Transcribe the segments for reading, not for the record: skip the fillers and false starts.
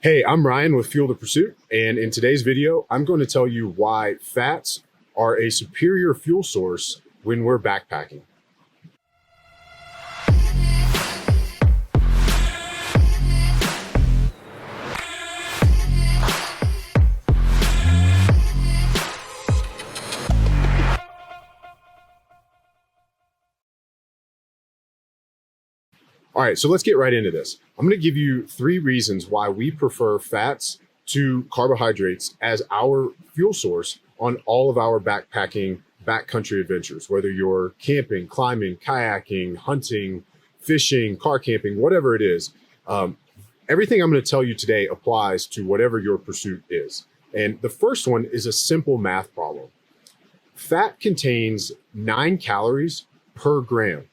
Hey, I'm Ryan with Fuel the Pursuit, and in today's video, I'm going to tell you why fats are a superior fuel source when we're backpacking. All right, so let's get right into this. I'm going to give you 3 reasons why we prefer fats to carbohydrates as our fuel source on all of our backpacking, backcountry adventures, whether you're camping, climbing, kayaking, hunting, fishing, car camping, whatever it is. Everything I'm going to tell you today applies to whatever your pursuit is. And the first one is a simple math problem. Fat contains 9 calories per gram.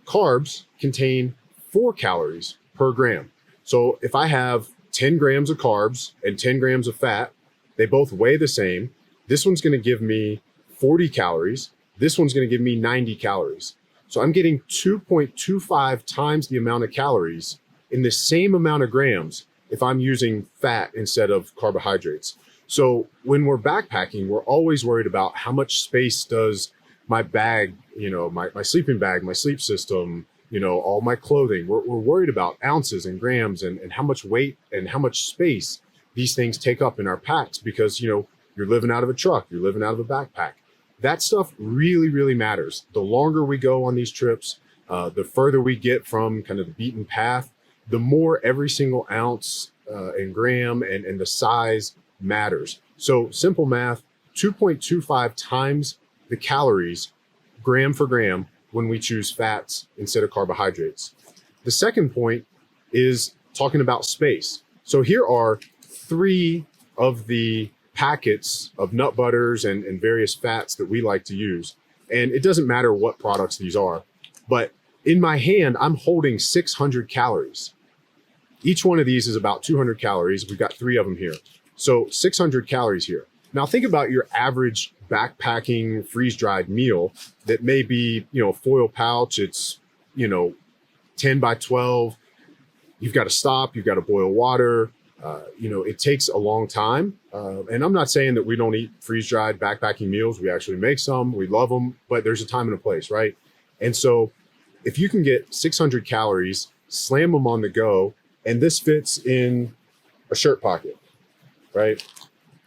Carbs contain 4 calories per gram. So if I have 10 grams of carbs and 10 grams of fat, they both weigh the same. This one's going to give me 40 calories. This one's going to give me 90 calories. So I'm getting 2.25 times the amount of calories in the same amount of grams if I'm using fat instead of carbohydrates. So when we're backpacking, we're always worried about how much space does my bag, my sleeping bag, my sleep system, all my clothing. We're worried about ounces and grams and how much weight and how much space these things take up in our packs because, you're living out of a truck, you're living out of a backpack. That stuff really, really matters. The longer we go on these trips, the further we get from kind of the beaten path, the more every single ounce and gram and the size matters. So simple math, 2.25 times the calories gram for gram when we choose fats instead of carbohydrates. The second point is talking about space. So here are 3 of the packets of nut butters and various fats that we like to use. And it doesn't matter what products these are, but in my hand, I'm holding 600 calories. Each one of these is about 200 calories. We've got 3 of them here. So 600 calories here. Now think about your average backpacking freeze-dried meal that may be, a foil pouch. It's, 10 by 12. You've got to stop. You've got to boil water. It takes a long time. And I'm not saying that we don't eat freeze-dried backpacking meals. We actually make some. We love them. But there's a time and a place, right? And so if you can get 600 calories, slam them on the go, and this fits in a shirt pocket, right?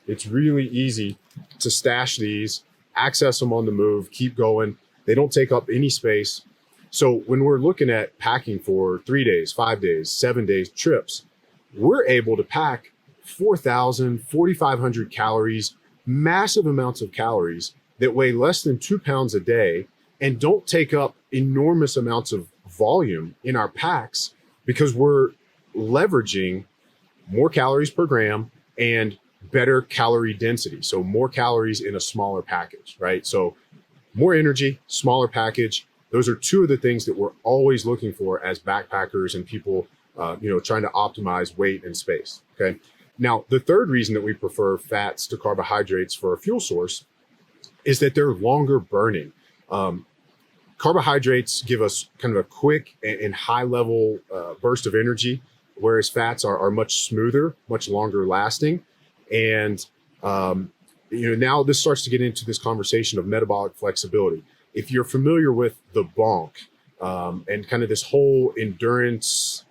It's really easy to stash these, access them on the move, keep going. They don't take up any space. So when we're looking at packing for 3 days, 5 days, 7 days trips, we're able to pack 4,000, 4,500 calories, massive amounts of calories that weigh less than 2 pounds a day and don't take up enormous amounts of volume in our packs because we're leveraging more calories per gram and better calorie density. So more calories in a smaller package, right? So more energy, smaller package. Those are 2 of the things that we're always looking for as backpackers and people, trying to optimize weight and space. Okay. Now, the third reason that we prefer fats to carbohydrates for a fuel source is that they're longer burning. Carbohydrates give us kind of a quick and high level burst of energy, whereas fats are much smoother, much longer lasting. And, now this starts to get into this conversation of metabolic flexibility. If you're familiar with the bonk and kind of this whole endurance,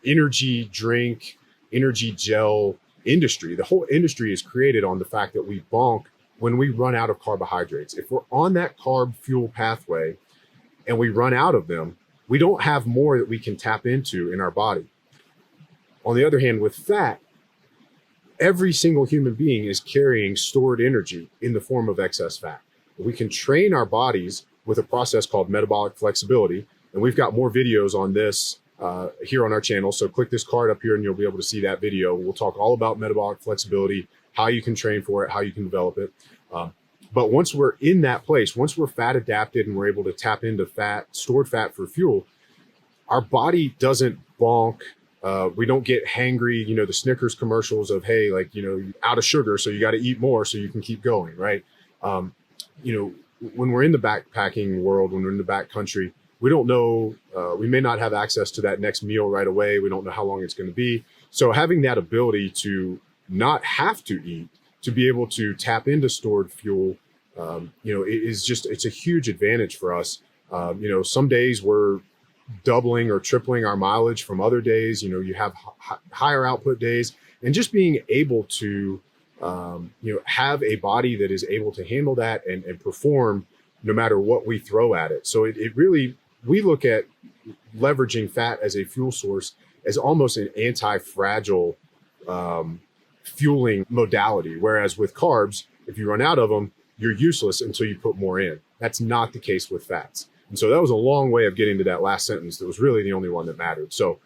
energy drink, energy gel industry, the whole industry is created on the fact that we bonk when we run out of carbohydrates. If we're on that carb fuel pathway and we run out of them, we don't have more that we can tap into in our body. On the other hand, with fat, every single human being is carrying stored energy in the form of excess fat. We can train our bodies with a process called metabolic flexibility. And we've got more videos on this here on our channel. So click this card up here and you'll be able to see that video. We'll talk all about metabolic flexibility, how you can train for it, how you can develop it. But once we're in that place, once we're fat adapted and we're able to tap into fat, stored fat for fuel, our body doesn't bonk. We don't get hangry, the Snickers commercials of, hey, out of sugar, so you got to eat more so you can keep going, right? When we're in the backpacking world, when we're in the backcountry, we don't know, we may not have access to that next meal right away. We don't know how long it's going to be. So having that ability to not have to eat, to be able to tap into stored fuel, it's a huge advantage for us. Some days we're doubling or tripling our mileage from other days. You have higher output days, and just being able to, have a body that is able to handle that and perform no matter what we throw at it. So it really, we look at leveraging fat as a fuel source as almost an anti-fragile fueling modality. Whereas with carbs, if you run out of them, you're useless until you put more in. That's not the case with fats. And so that was a long way of getting to that last sentence that was really the only one that mattered. So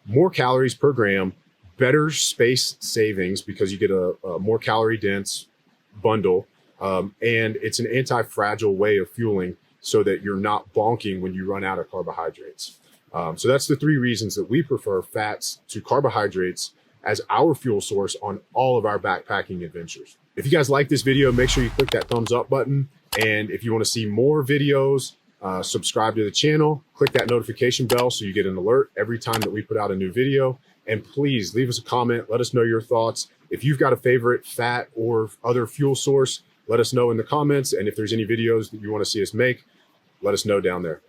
more calories per gram, better space savings because you get a more calorie dense bundle. And it's an anti-fragile way of fueling so that you're not bonking when you run out of carbohydrates. So that's the three reasons that we prefer fats to carbohydrates as our fuel source on all of our backpacking adventures. If you guys like this video, make sure you click that thumbs up button. And if you want to see more videos, subscribe to the channel, click that notification bell so you get an alert every time that we put out a new video. And please leave us a comment. Let us know your thoughts. If you've got a favorite fat or other fuel source, let us know in the comments. And if there's any videos that you want to see us make, let us know down there.